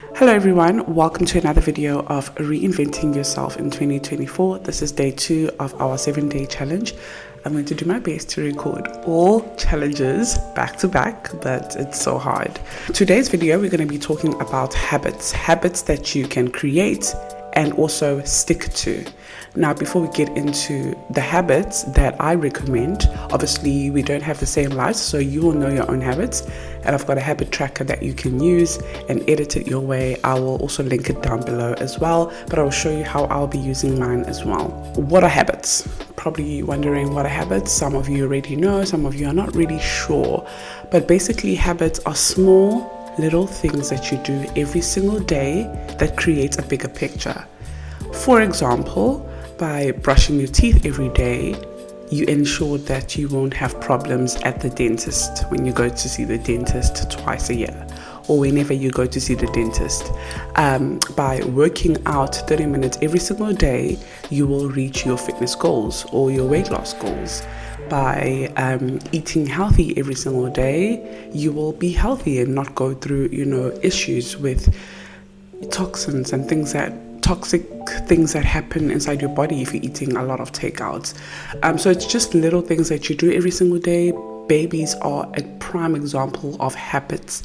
Hello everyone, welcome to another video of Reinventing Yourself in 2024. This is day 2 of our 7-day challenge. I'm going to do my best to record all challenges back to back, but it's so hard. Today's video, we're going to be talking about habits that you can create and also stick to. Now, before we get into the habits that I recommend, obviously we don't have the same lives, so you will know your own habits. And I've got a habit tracker that you can use and edit it your way. I will also link it down below as well, but I will show you how I'll be using mine as well. What are habits? Probably wondering what are habits. Some of you already know, some of you are not really sure. But basically, habits are small little things that you do every single day that creates a bigger picture. For example, by brushing your teeth every day, you ensure that you won't have problems at the dentist when you go to see the dentist twice a year, or whenever you go to see the dentist. By working out 30 minutes every single day, you will reach your fitness goals or your weight loss goals. By eating healthy every single day, you will be healthy and not go through, issues with toxins and toxic things that happen inside your body if you're eating a lot of takeouts. So it's just little things that you do every single day. Babies are a prime example of habits.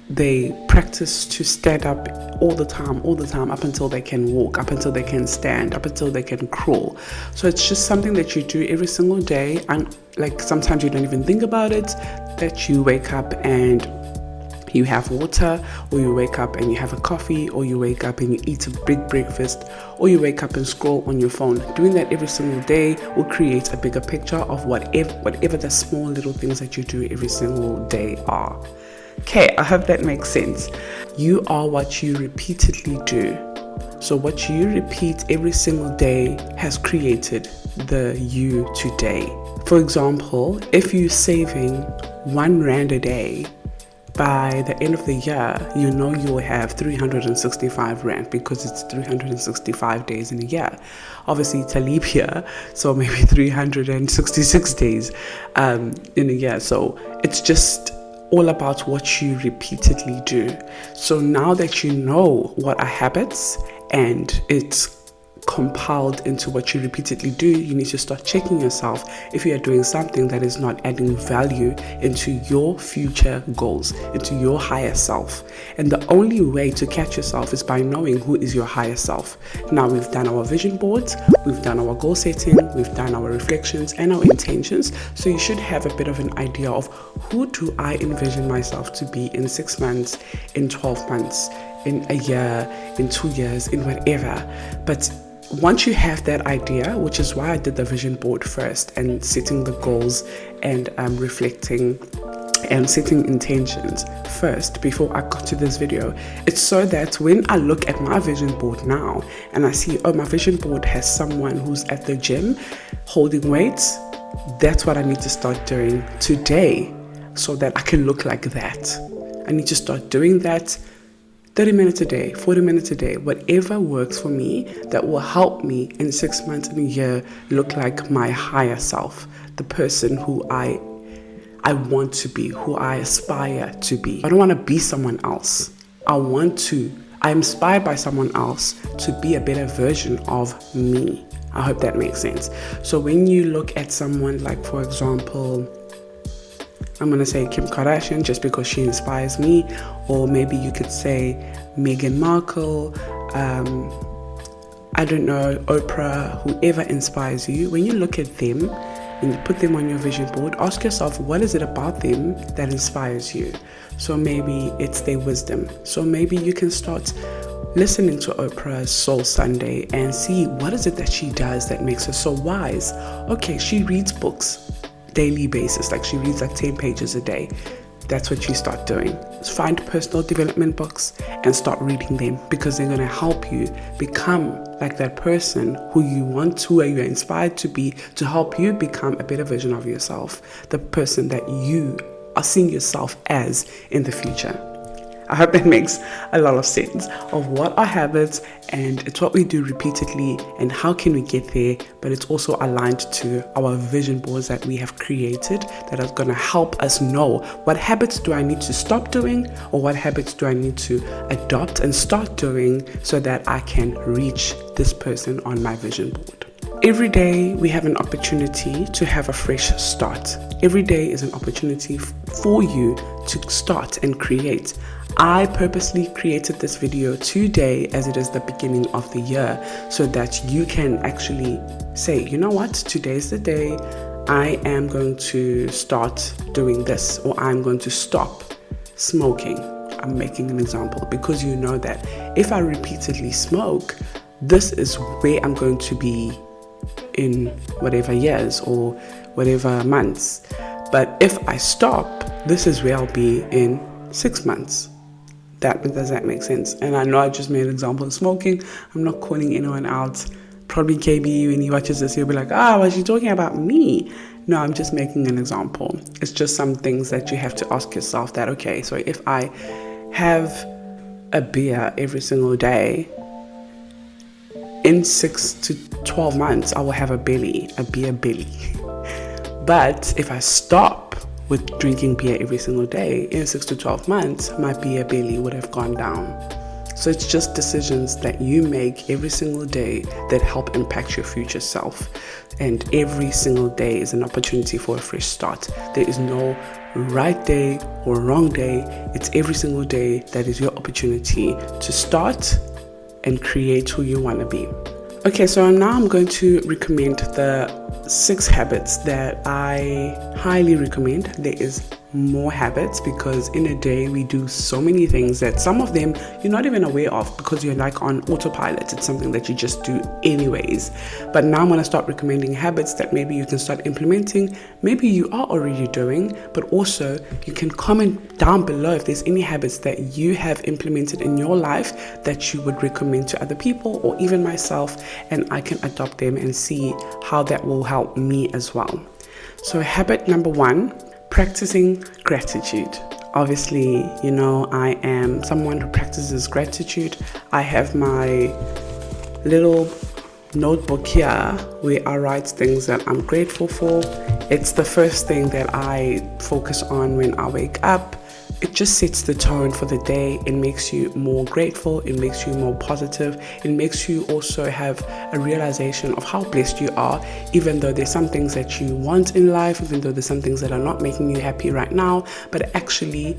They practice to stand up all the time, up until they can walk, up until they can stand, up until they can crawl. So it's just something that you do every single day, and like sometimes you don't even think about it, that you wake up and you have water, or you wake up and you have a coffee, or you wake up and you eat a big breakfast, or you wake up and scroll on your phone. Doing that every single day will create a bigger picture of whatever the small little things that you do every single day are. Okay, I hope that makes sense. You are what you repeatedly do. So what you repeat every single day has created the you today. For example, if you're saving 1 rand a day, by the end of the year, you will have 365 rand because it's 365 days in a year. Obviously, it's a leap year, so maybe 366 days in a year. So it's just all about what you repeatedly do. So now that you know what are habits and it's compiled into what you repeatedly do, you need to start checking yourself if you are doing something that is not adding value into your future goals, into your higher self. And the only way to catch yourself is by knowing who is your higher self. Now, we've done our vision boards, we've done our goal setting, we've done our reflections and our intentions. So you should have a bit of an idea of who do I envision myself to be in 6 months, in 12 months, in a year, in 2 years, in whatever. But once you have that idea, which is why I did the vision board first and setting the goals and reflecting and setting intentions first before I got to this video, it's so that when I look at my vision board now and I see, my vision board has someone who's at the gym holding weights, that's what I need to start doing today so that I can look like that. I need to start doing that 30 minutes a day, 40 minutes a day, whatever works for me that will help me in 6 months and a year look like my higher self, the person who I want to be, who I aspire to be. I don't want to be someone else. I'm inspired by someone else to be a better version of me. I hope that makes sense. So when you look at someone like, for example, I'm going to say Kim Kardashian just because she inspires me, or maybe you could say Meghan Markle, I don't know, Oprah, whoever inspires you. When you look at them and you put them on your vision board, ask yourself, what is it about them that inspires you? So maybe it's their wisdom. So maybe you can start listening to Oprah's Soul Sunday and see what is it that she does that makes her so wise. Okay, she reads books daily basis, like she reads like 10 pages a day. That's what you start doing. Find personal development books and start reading them, because they're going to help you become like that person who you're inspired to be, to help you become a better version of yourself, the person that you are seeing yourself as in the future. I hope that makes a lot of sense of what are habits, and it's what we do repeatedly and how can we get there, but it's also aligned to our vision boards that we have created that are going to help us know what habits do I need to stop doing, or what habits do I need to adopt and start doing so that I can reach this person on my vision board. Every day we have an opportunity to have a fresh start. Every day is an opportunity for you to start and create. I purposely created this video today as it is the beginning of the year so that you can actually say, you know what, today's the day I am going to start doing this, or I'm going to stop smoking. I'm making an example because you know that if I repeatedly smoke, this is where I'm going to be in whatever years or whatever months. But if I stop, this is where I'll be in 6 months. Does that make sense? And I know I just made an example of smoking. I'm not calling anyone out. Probably KB, when he watches this, he'll be like, was she talking about me? No, I'm just making an example. It's just some things that you have to ask yourself that, okay, so if I have a beer every single day, in 6 to 12 months, I will have a beer belly. But if I stop with drinking beer every single day, in 6 to 12 months, my beer belly would have gone down. So it's just decisions that you make every single day that help impact your future self. And every single day is an opportunity for a fresh start. There is no right day or wrong day. It's every single day that is your opportunity to start and create who you want to be. Okay, so now I'm going to recommend the 6 habits that I highly recommend. There is more habits because in a day we do so many things that some of them you're not even aware of because you're like on autopilot. It's something that you just do anyways. But now I'm going to start recommending habits that maybe you can start implementing. Maybe you are already doing, but also you can comment down below if there's any habits that you have implemented in your life that you would recommend to other people or even myself, and I can adopt them and see how that will help me as well. So habit number 1, practicing gratitude. Obviously, you know, I am someone who practices gratitude. I have my little notebook here where I write things that I'm grateful for. It's the first thing that I focus on when I wake up. It just sets the tone for the day. It makes you more grateful. It makes you more positive. It makes you also have a realization of how blessed you are, even though there's some things that you want in life, even though there's some things that are not making you happy right now, but actually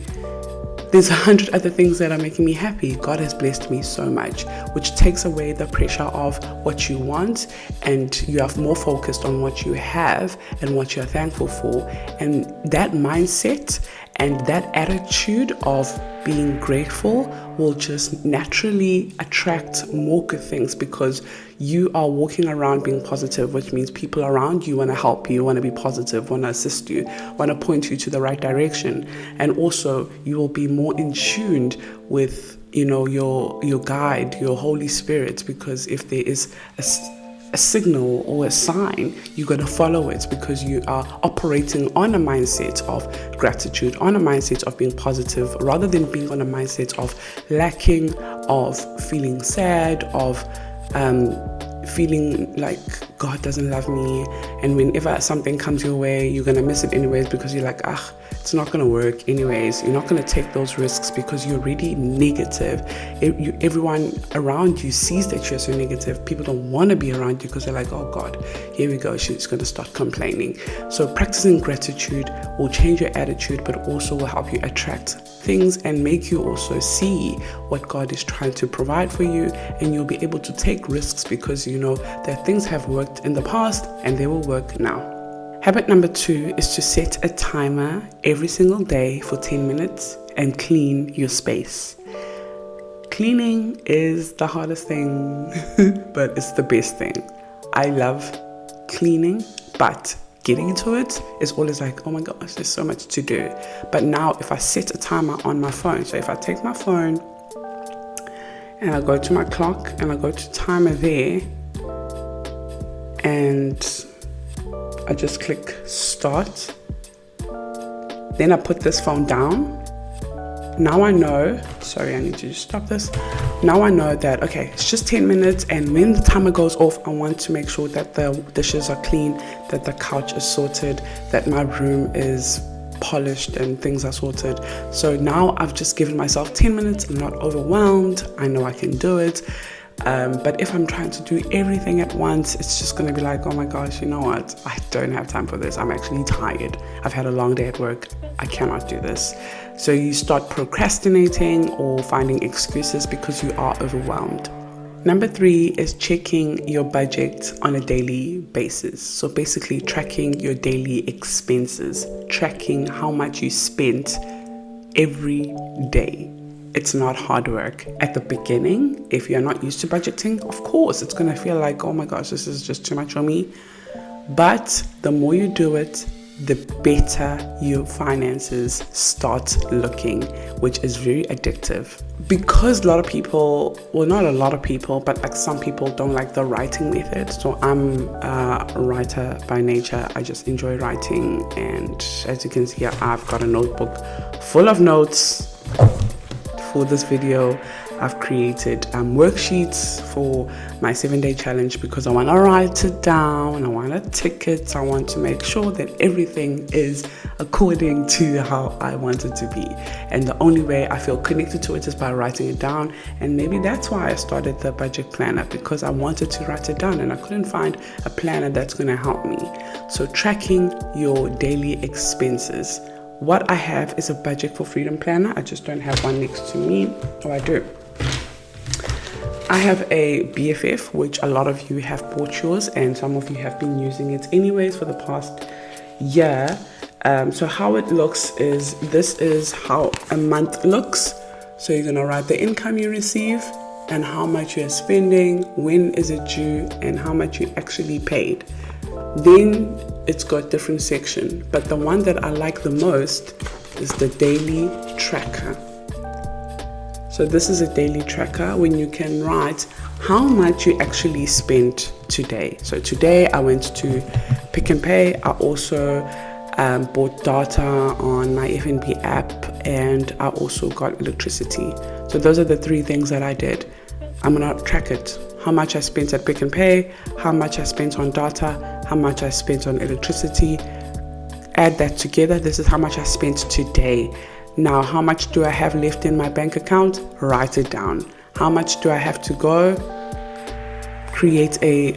there's 100 other things that are making me happy. God has blessed me so much, which takes away the pressure of what you want, and you are more focused on what you have and what you're thankful for. And that mindset and that attitude of being grateful will just naturally attract more good things because you are walking around being positive, which means people around you want to help you, want to be positive, want to assist you, want to point you to the right direction. And also you will be more in tune with, you know, your guide, your Holy Spirit, because if there is a signal or a sign, you're going to follow it because you are operating on a mindset of gratitude, on a mindset of being positive, rather than being on a mindset of lacking, of feeling sad, of feeling like God doesn't love me. And whenever something comes your way, you're going to miss it anyways because you're like, it's not going to work anyways. You're not going to take those risks because you're really negative. Everyone around you sees that you're so negative. People don't want to be around you because they're like, oh God, here we go. She's going to start complaining. So practicing gratitude will change your attitude, but also will help you attract things and make you also see what God is trying to provide for you. And you'll be able to take risks because you know that things have worked in the past and they will work now. Habit number 2 is to set a timer every single day for 10 minutes and clean your space. Cleaning is the hardest thing, but it's the best thing. I love cleaning, but getting into it is always like, oh my gosh, there's so much to do. But now if I set a timer on my phone, so if I take my phone and I go to my clock and I go to timer there and I just click start. Then I put this phone down now I know, sorry, I need to just stop this. Now I know that, okay, it's just 10 minutes, and when the timer goes off, I want to make sure that the dishes are clean, that the couch is sorted, that my room is polished and things are sorted. So now I've just given myself 10 minutes. I'm not overwhelmed. I know I can do it. But if I'm trying to do everything at once, it's just going to be like, oh my gosh, you know what? I don't have time for this. I'm actually tired. I've had a long day at work. I cannot do this. So you start procrastinating or finding excuses because you are overwhelmed. Number 3 is checking your budget on a daily basis. So basically tracking your daily expenses, tracking how much you spent every day. It's not hard work. At the beginning, if you're not used to budgeting, of course, it's going to feel like, oh my gosh, this is just too much for me. But the more you do it, the better your finances start looking, which is very addictive. Because a lot of people, well, not a lot of people, but like some people don't like the writing method. So I'm a writer by nature. I just enjoy writing. And as you can see, I've got a notebook full of notes. For this video, I've created worksheets for my 7-day challenge because I want to write it down, I want to tick it, I want to make sure that everything is according to how I want it to be. And the only way I feel connected to it is by writing it down. And maybe that's why I started the budget planner, because I wanted to write it down and I couldn't find a planner that's going to help me. So tracking your daily expenses. What I have is a Budget for Freedom planner. I just don't have one next to me. Oh, I do. I have a BFF, which a lot of you have bought yours, and some of you have been using it anyways for the past year. So how it looks is, this is how a month looks. So you're going to write the income you receive and how much you're spending, when is it due, and how much you actually paid. Then it's got different section, but the one that I like the most is the daily tracker. So this is a daily tracker when you can write how much you actually spent today. So today I went to Pick and Pay. I also bought data on my FNB app, and I also got electricity. So those are the 3 things that I did. I'm gonna track it. How much I spent at Pick and Pay, how much I spent on data, how much I spent on electricity. Add that together. This is how much I spent today. Now, how much do I have left in my bank account? Write it down. How much do I have to go? Create a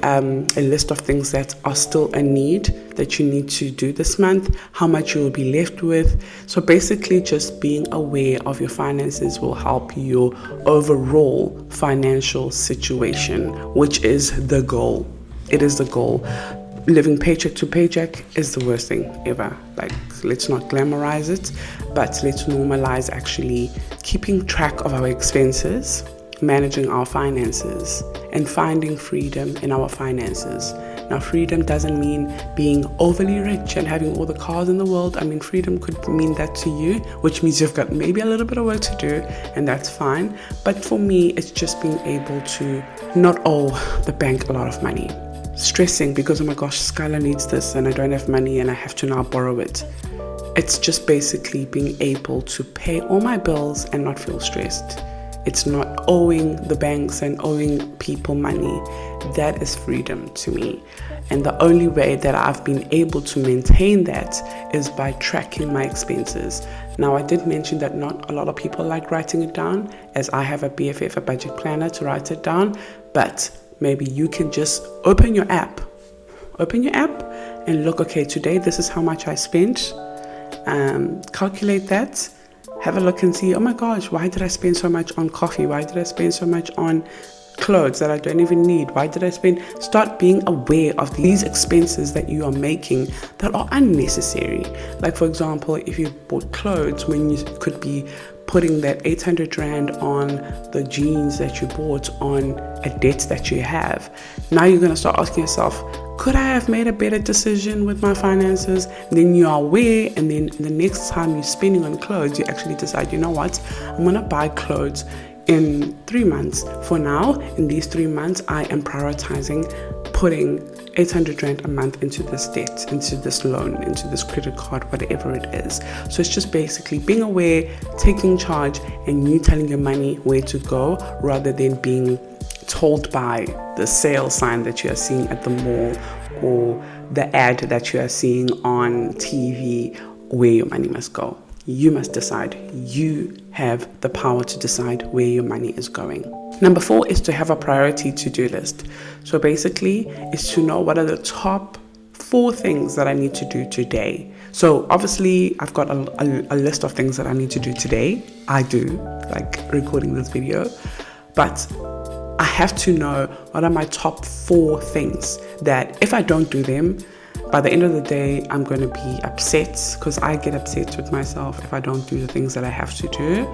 list of things that are still a need that you need to do this month, how much you will be left with. So basically just being aware of your finances will help your overall financial situation, which is the goal. It is the goal. Living paycheck to paycheck is the worst thing ever. Like, let's not glamorize it, but let's normalize actually keeping track of our expenses, managing our finances, and finding freedom in our finances. Now, freedom doesn't mean being overly rich and having all the cars in the world. I mean, freedom could mean that to you, which means you've got maybe a little bit of work to do, and that's fine. But for me, it's just being able to not owe the bank a lot of money. Stressing because, oh my gosh, Skylar needs this and I don't have money and I have to now borrow it. It's just basically being able to pay all my bills and not feel stressed. It's not owing the banks and owing people money. That is freedom to me. And the only way that I've been able to maintain that is by tracking my expenses. Now, I did mention that not a lot of people like writing it down, as I have a BFF, a budget planner, to write it down. But maybe you can just open your app and look, okay, today this is how much I spent. Calculate that. Have a look and see, oh my gosh, why did I spend so much on coffee? Why did I spend so much on clothes that I don't even need? Why did I spend? Start being aware of these expenses that you are making that are unnecessary. Like, for example, if you bought clothes when you could be putting that 800 Rand on the jeans that you bought on a debt that you have. Now you're going to start asking yourself, could I have made a better decision with my finances? Then you are aware, and then the next time you're spending on clothes, you actually decide, you know what, I'm going to buy clothes in 3 months. For now, in these 3 months, I am prioritizing putting 800 Rand a month into this debt, into this loan, into this credit card, whatever it is. So it's just basically being aware, taking charge, and you telling your money where to go rather than being told by the sale sign that you are seeing at the mall or the ad that you are seeing on TV where your money must go. You must decide. You have the power to decide where your money is going. Number 4 is to have a priority to-do list. So basically, it's to know what are the top 4 things that I need to do today. So obviously, I've got a list of things that I need to do today. I do, like recording this video. But I have to know what are my top 4 things that if I don't do them, by the end of the day, I'm going to be upset because I get upset with myself if I don't do the things that I have to do.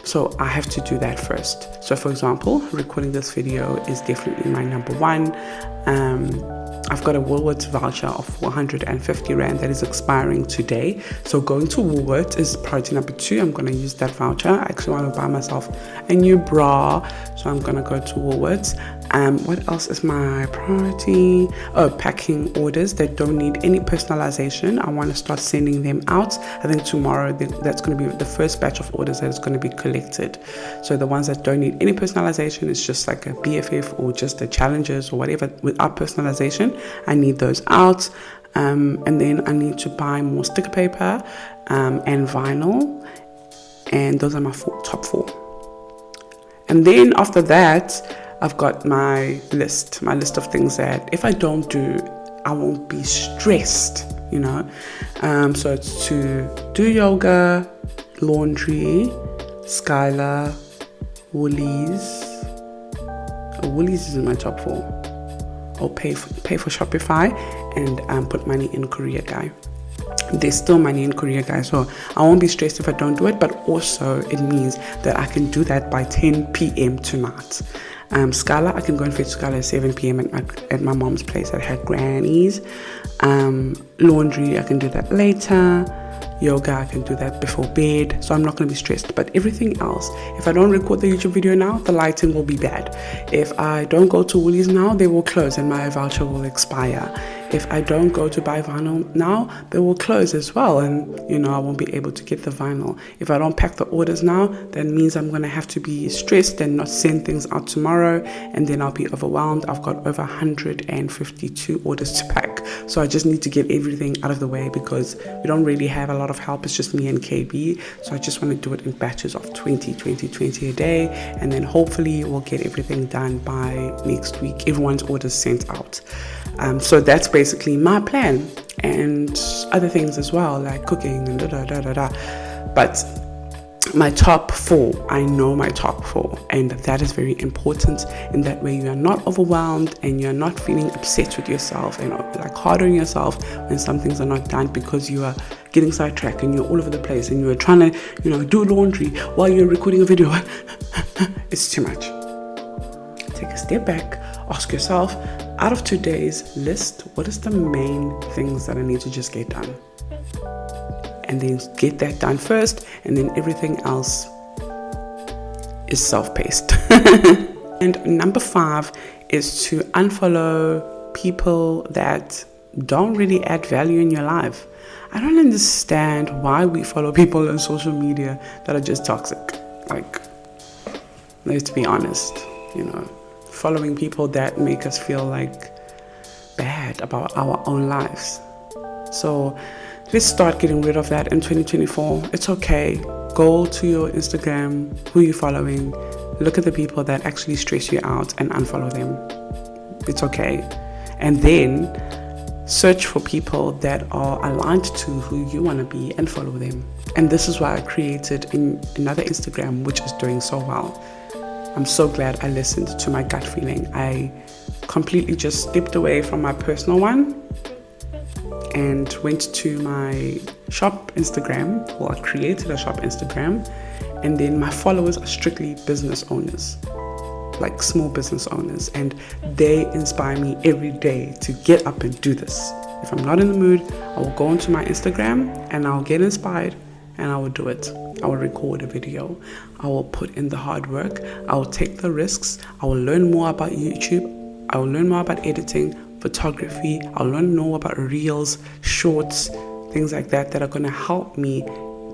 So I have to do that first. So for example, recording this video is definitely my number 1. I've got a Woolworths voucher of 450 Rand that is expiring today. So going to Woolworths is priority number 2. I'm going to use that voucher. I actually want to buy myself a new bra. So I'm going to go to Woolworths. What else is my priority? Oh, packing orders that don't need any personalization. I want to start sending them out. I think tomorrow that's going to be the first batch of orders that is going to be collected. So the ones that don't need any personalization, it's just like a BFF or just the challenges or whatever without personalization. I need those out. And then I need to buy more sticker paper and vinyl. And those are my top 4. And then after that, I've got my list of things that if I don't do, I won't be stressed, you know. So it's to do yoga, laundry, Skylar, Woolies. Woolies is in my top 4. I'll pay for Shopify and put money in Korea Guy. There's still money in Korea, guys, so I won't be stressed if I don't do it, but also it means that I can do that by 10 p.m. tonight. Scala, I can go and fetch Scala at 7 p.m. at my mom's place at her granny's. Laundry, I can do that later. Yoga, I can do that before bed, so I'm not going to be stressed. But everything else, if I don't record the YouTube video now, the lighting will be bad. If I don't go to Woolies now, they will close and my voucher will expire. If I don't go to buy vinyl now, they will close as well, and you know I won't be able to get the vinyl. If I don't pack the orders now, that means I'm going to have to be stressed and not send things out tomorrow, and then I'll be overwhelmed. I've got over 152 orders to pack, so I just need to get everything out of the way because we don't really have a lot of help. It's just me and KB, so I just want to do it in batches of 20 a day, and then hopefully we'll get everything done by next week. Everyone's orders sent out. So that's basically my plan, and other things as well, like cooking and But my top 4, I know my top 4, and that is very important. In that way, you are not overwhelmed and you're not feeling upset with yourself and like hard on yourself when some things are not done because you are getting sidetracked and you're all over the place and you're trying to, do laundry while you're recording a video. It's too much. Take a step back, ask yourself, out of today's list, what is the main things that I need to just get done? And then get that done first, and then everything else is self-paced. And number 5 is to unfollow people that don't really add value in your life. I don't understand why we follow people on social media that are just toxic. Like, let's be honest, following people that make us feel like bad about our own lives. So let's start getting rid of that in 2024. It's okay. Go to your Instagram, who you're following, look at the people that actually stress you out and unfollow them. It's okay. And then search for people that are aligned to who you want to be and follow them. And this is why I created another Instagram, which is doing so well. I'm so glad I listened to my gut feeling. I completely just stepped away from my personal one and went to my shop Instagram. Well, I created a shop Instagram, and then my followers are strictly business owners, like small business owners, and they inspire me every day to get up and do this. If I'm not in the mood, I will go onto my Instagram and I'll get inspired and I will do it. I will record a video. I will put in the hard work. I will take the risks. I will learn more about YouTube. I will learn more about editing, photography. I'll learn more about reels, shorts, things like that are going to help me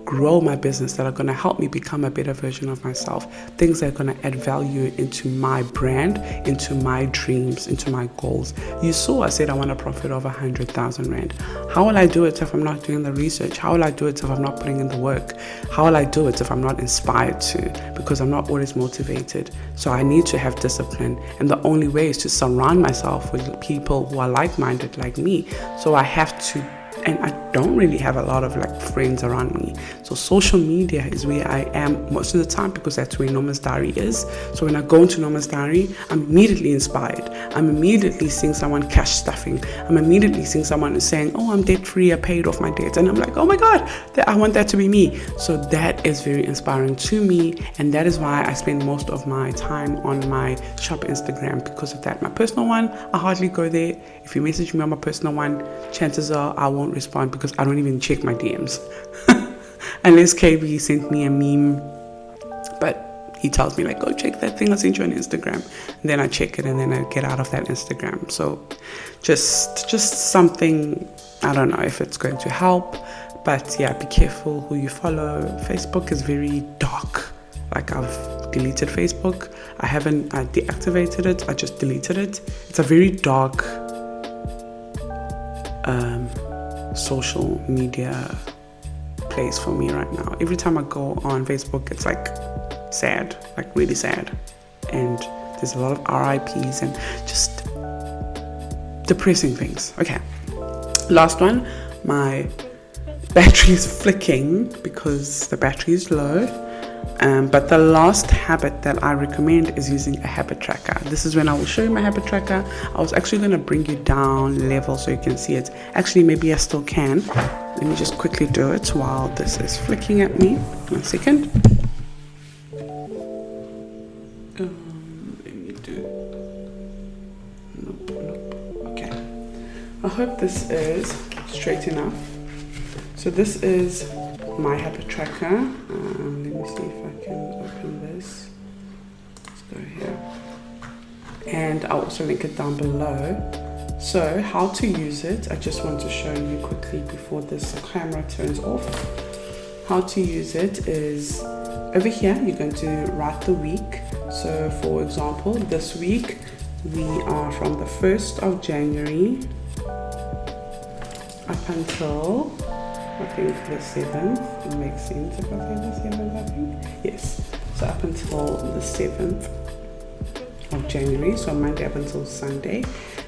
grow my business, that are going to help me become a better version of myself, things that are going to add value into my brand, into my dreams, into my goals. You saw I said I want to profit over 100,000 Rand. How will I do it if I'm not doing the research? How will I do it if I'm not putting in the work? How will I do it if I'm not inspired to? Because I'm not always motivated. So I need to have discipline, and the only way is to surround myself with people who are like-minded like me. So I have to, and I don't really have a lot of friends around me. So social media is where I am most of the time, because that's where Norma's Diary is. So when I go into Norma's Diary, I'm immediately inspired. I'm immediately seeing someone cash stuffing. I'm immediately seeing someone who's saying, oh, I'm debt free, I paid off my debts. And I'm like, oh my God, I want that to be me. So that is very inspiring to me. And that is why I spend most of my time on my shop Instagram, because of that. My personal one, I hardly go there. If you message me on my personal one, chances are I won't respond, because I don't even check my DMs. Unless KB sent me a meme, but he tells me go check that thing I sent you on Instagram, and then I check it, and then I get out of that Instagram. So just something, I don't know if it's going to help, but yeah, be careful who you follow. Facebook is very dark. I've deleted Facebook. I deactivated it, I just deleted it. It's a very dark social media place for me right now. Every time I go on Facebook, it's sad, really sad, and there's a lot of RIPs and just depressing things. Okay, last one. My battery is flicking because the battery is low. But the last habit that I recommend is using a habit tracker. This is when I will show you my habit tracker. I was actually going to bring you down level so you can see it. Actually, maybe I still can. Let me just quickly do it while this is flicking at me. 1 second. Let me do. Nope. Okay. I hope this is straight enough. So this is my habit tracker. Let me see if I can open this. Let's go here. And I'll also link it down below. So how to use it, I just want to show you quickly before this camera turns off. How to use it is over here, you're going to write the week. So for example, this week we are from the 1st of January up until I think the 7th. It makes sense if I say the 7th, I think. Yes. So up until the 7th of January, so Monday up until Sunday.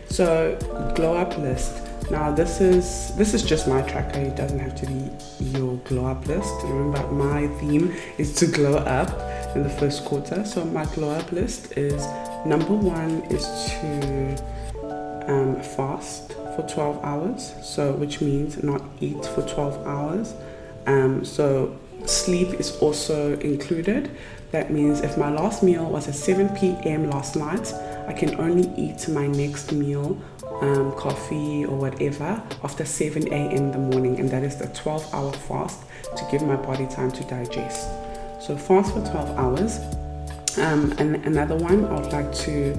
So glow up list. Now this is just my tracker. It doesn't have to be your glow up list. Remember, my theme is to glow up in the first quarter. So my glow up list is, number 1 is to fast for 12 hours, so which means not eat for 12 hours. So sleep is also included. That means if my last meal was at 7 p.m. last night, I can only eat my next meal, coffee or whatever, after 7 a.m. in the morning, and that is the 12-hour fast to give my body time to digest. So fast for 12 hours. And another one, I would like to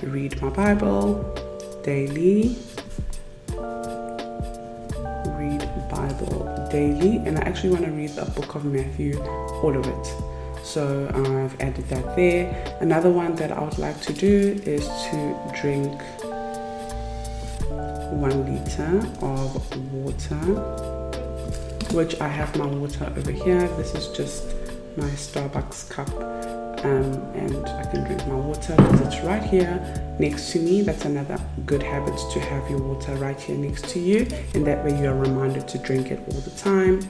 read my Bible daily. Read Bible daily, and I actually want to read the book of Matthew, all of it. So I've added that there. Another one that I would like to do is to drink 1 liter of water, which I have my water over here. This is just my Starbucks cup, and I can drink my water because it's right here next to me. That's another good habit, to have your water right here next to you, and that way you are reminded to drink it all the time.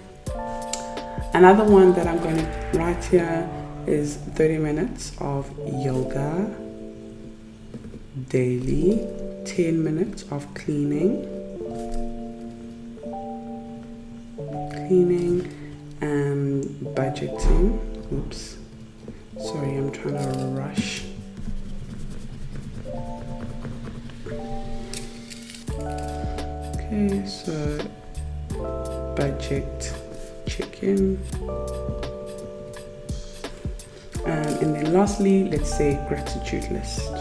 Another one that I'm going to write here is 30 minutes of yoga daily, 10 minutes of cleaning, and budgeting. Oops, sorry, I'm trying to rush. Okay, so budget, check-in, and then lastly, let's say gratitude list.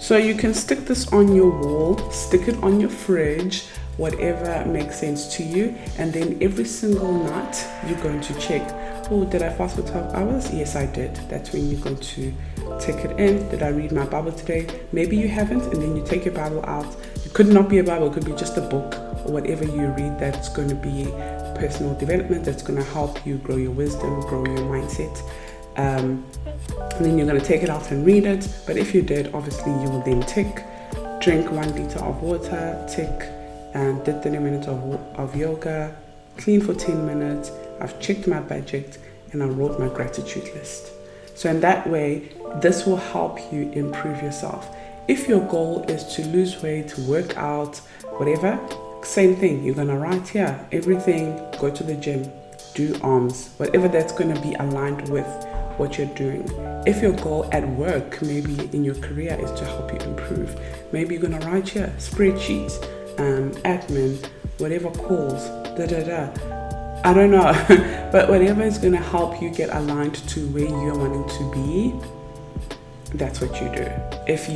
So you can stick this on your wall, stick it on your fridge, whatever makes sense to you. And then every single night you're going to check, oh, did I fast for 12 hours? Yes, I did. That's when you're going to take it in. Did I read my Bible today? Maybe you haven't, and then you take your Bible out. It could not be a Bible, it could be just a book or whatever you read that's going to be personal development, that's going to help you grow your wisdom, grow your mindset. And then you're going to take it out and read it. But if you did, obviously you will then drink 1 liter of water, did 30 minutes of yoga, clean for 10 minutes. I've checked my budget and I wrote my gratitude list. So in that way, this will help you improve yourself. If your goal is to lose weight, work out, whatever, same thing. You're going to write here everything, go to the gym, do arms, whatever that's going to be aligned with what you're doing. If your goal at work, maybe in your career, is to help you improve, maybe you're going to write here spreadsheets, admin, whatever calls, I don't know, but whatever is going to help you get aligned to where you're wanting to be, that's what you do. If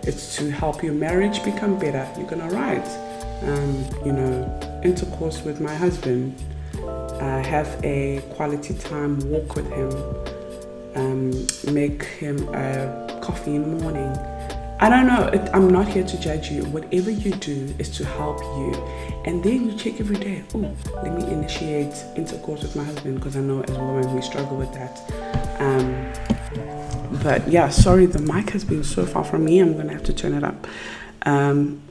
it's to help your marriage become better, you're going to write, intercourse with my husband, have a quality time walk with him, make him a coffee in the morning. I don't know, I'm not here to judge you. Whatever you do is to help you. And then you check every day, oh, let me initiate intercourse with my husband, because I know as women we struggle with that. But yeah, sorry, the mic has been so far from me, I'm going to have to turn it up.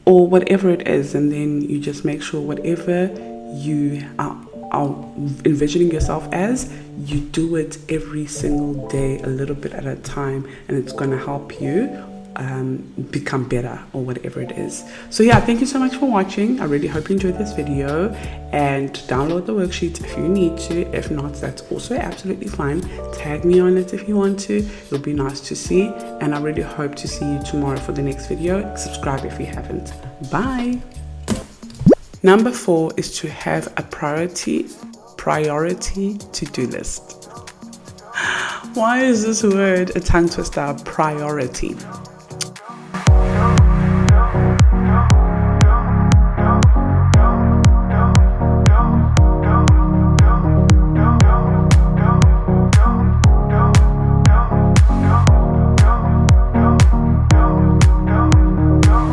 Or whatever it is, and then you just make sure whatever you are envisioning yourself as, you do it every single day, a little bit at a time, and it's going to help you become better, or whatever it is. So yeah, thank you so much for watching. I really hope you enjoyed this video, and download the worksheet if you need to. If not, that's also absolutely fine. Tag me on it if you want to. It'll be nice to see, and I really hope to see you tomorrow for the next video. Subscribe if you haven't. Bye. Number 4 is to have a priority to-do list. Why is this word a tongue twister? Priority.